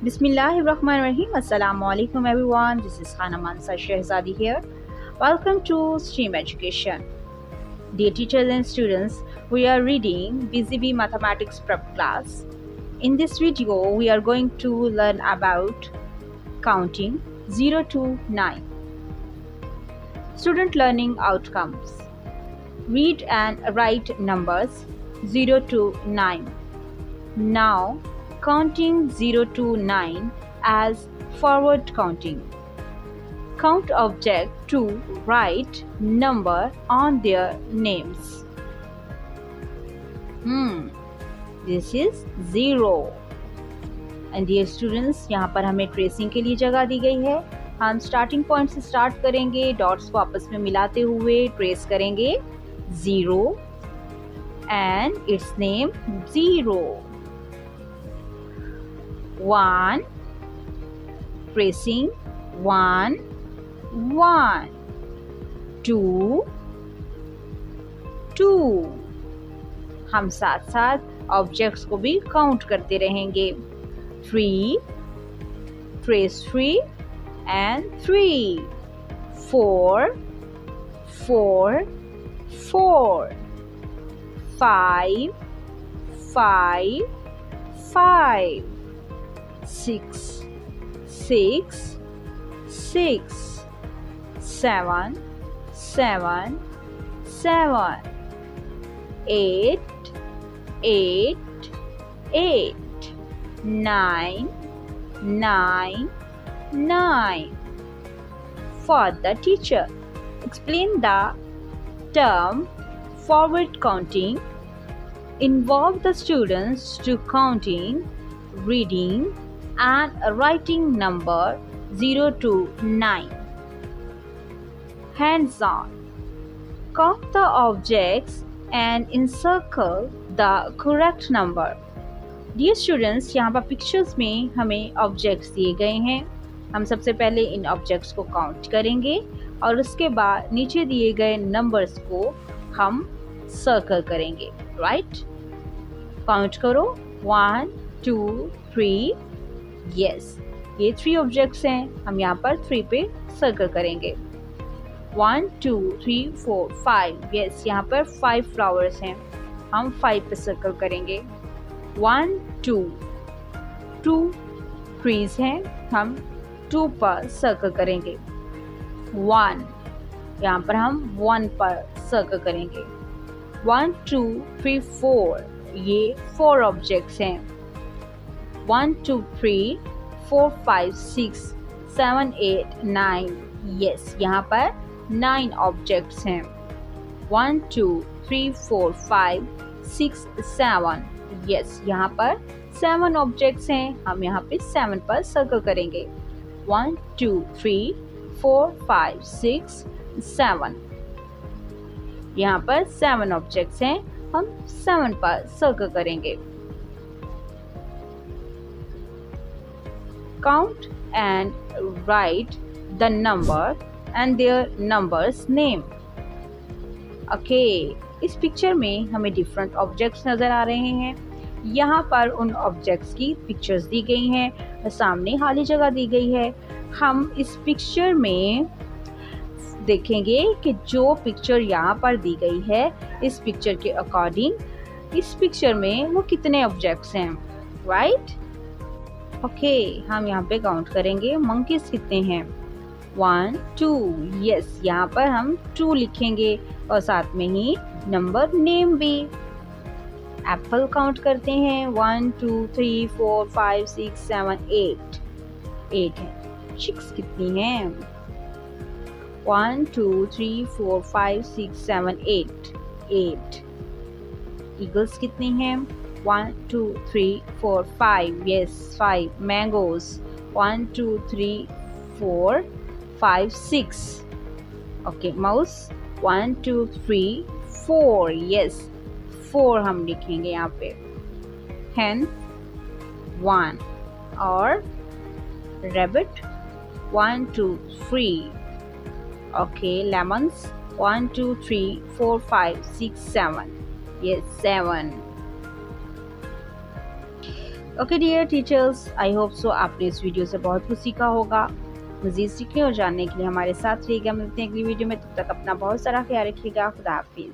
Bismillahirrahmanirrahim. Assalamu alaikum everyone. This is Khana Mansa Shehzadi here. Welcome to STEAM Education. Dear teachers and students, we are reading BCB Mathematics Prep class. In this video, we are going to learn about counting 0 to 9. Student learning outcomes. Read and write numbers 0 to 9. Now, counting 0 to 9 as forward counting. Count object to write number on their names. This is 0. And dear students, यहाँ पर हमें tracing के लिए जगह दी गई है. हम starting point से स्टार्ट करेंगे, डॉट्स को आपस में मिलाते हुए ट्रेस करेंगे 0 and its name 0. 1, tracing 1, 1, 2, 2. हम साथ साथ ऑब्जेक्ट्स को भी काउंट करते रहेंगे. 3, trace 3 and 3. 4, 4, 4. 5, 5, 5. 6, 6, 6. 7, 7, 7. 8, 8, 8. 9, 9, 9. For the teacher, explain the term forward counting. Involve the students to counting, reading and writing number 0 to 9. Hands on. Count the objects and encircle the correct number. Dear students, यहाँ पर pictures में हमें objects दिए गए हैं. हम सबसे पहले इन ऑब्जेक्ट्स को काउंट करेंगे और उसके बाद नीचे दिए गए नंबर्स को हम सर्कल करेंगे. राइट? काउंट करो. 1, 2, 3. यस, ये 3 ऑब्जेक्ट्स हैं. हम यहाँ पर 3 पे सर्कल करेंगे. 1, 2, 3, 4, 5. यस, यहाँ पर 5 फ्लावर्स हैं. हम 5 पे सर्कल करेंगे. 1, 2, 2 ट्रीज हैं. हम 2 पर सर्कल करेंगे. 1, यहाँ पर हम 1 पर सर्कल करेंगे. 1, 2, 3, 4. ये 4 ऑब्जेक्ट्स हैं. 1, 2, 3, 4, 5, 6, 7, 8, 9. यस, यहाँ पर 9 ऑब्जेक्ट्स हैं. 1, 2, 3, 4, 5, 6, 7. यस, यहाँ पर 7 ऑब्जेक्ट्स हैं. हम यहाँ पे 7 पर सर्कल करेंगे. 1, 2, 3, 4, 5, 6, 7. यहाँ पर 7 ऑब्जेक्ट्स हैं. हम 7 पर सर्कल करेंगे. Count and write the number and their numbers name. Okay, इस पिक्चर में हमें डिफरेंट ऑब्जेक्ट्स नज़र आ रहे हैं. यहाँ पर उन ऑब्जेक्ट्स की पिक्चर्स दी गई हैं. सामने खाली जगह दी गई है. हम इस पिक्चर में देखेंगे कि जो पिक्चर यहाँ पर दी गई है, इस पिक्चर के अकॉर्डिंग इस पिक्चर में वो कितने ऑब्जेक्ट्स हैं. राइट? ओके, हम यहाँ पे काउंट करेंगे. मंकीज कितने हैं? 1, 2. यस, यहाँ पर हम 2 लिखेंगे और साथ में ही नंबर नेम भी. एप्पल काउंट करते हैं. 1, 2, 3, 4, 5, 6, 7, 8. 8 हैं. चिक्स कितनी हैं? 1, 2, 3, 4, 5, 6, 7, 8. 8. ईगल्स कितनी हैं? 1, 2, 3, 4, 5. Yes, 5. Mangoes. 1, 2, 3, 4, 5, 6. Okay, mouse. 1, 2, 3, 4. Yes, 4 हम लिखेंगे यहाँ पे. Hen 1 और rabbit 1, 2, 3. Okay, lemons 1, 2, 3, 4, 5, 6, 7. Yes, 7. Okay dear teachers, I hope so आपने इस वीडियो से बहुत कुछ सीखा होगा। मज़ीद सीखने और जानने के लिए हमारे साथ रहिएगा। मिलते हैं अगली वीडियो में, तब तक अपना बहुत सारा ख्याल रखिएगा। खुदा हाफिज़।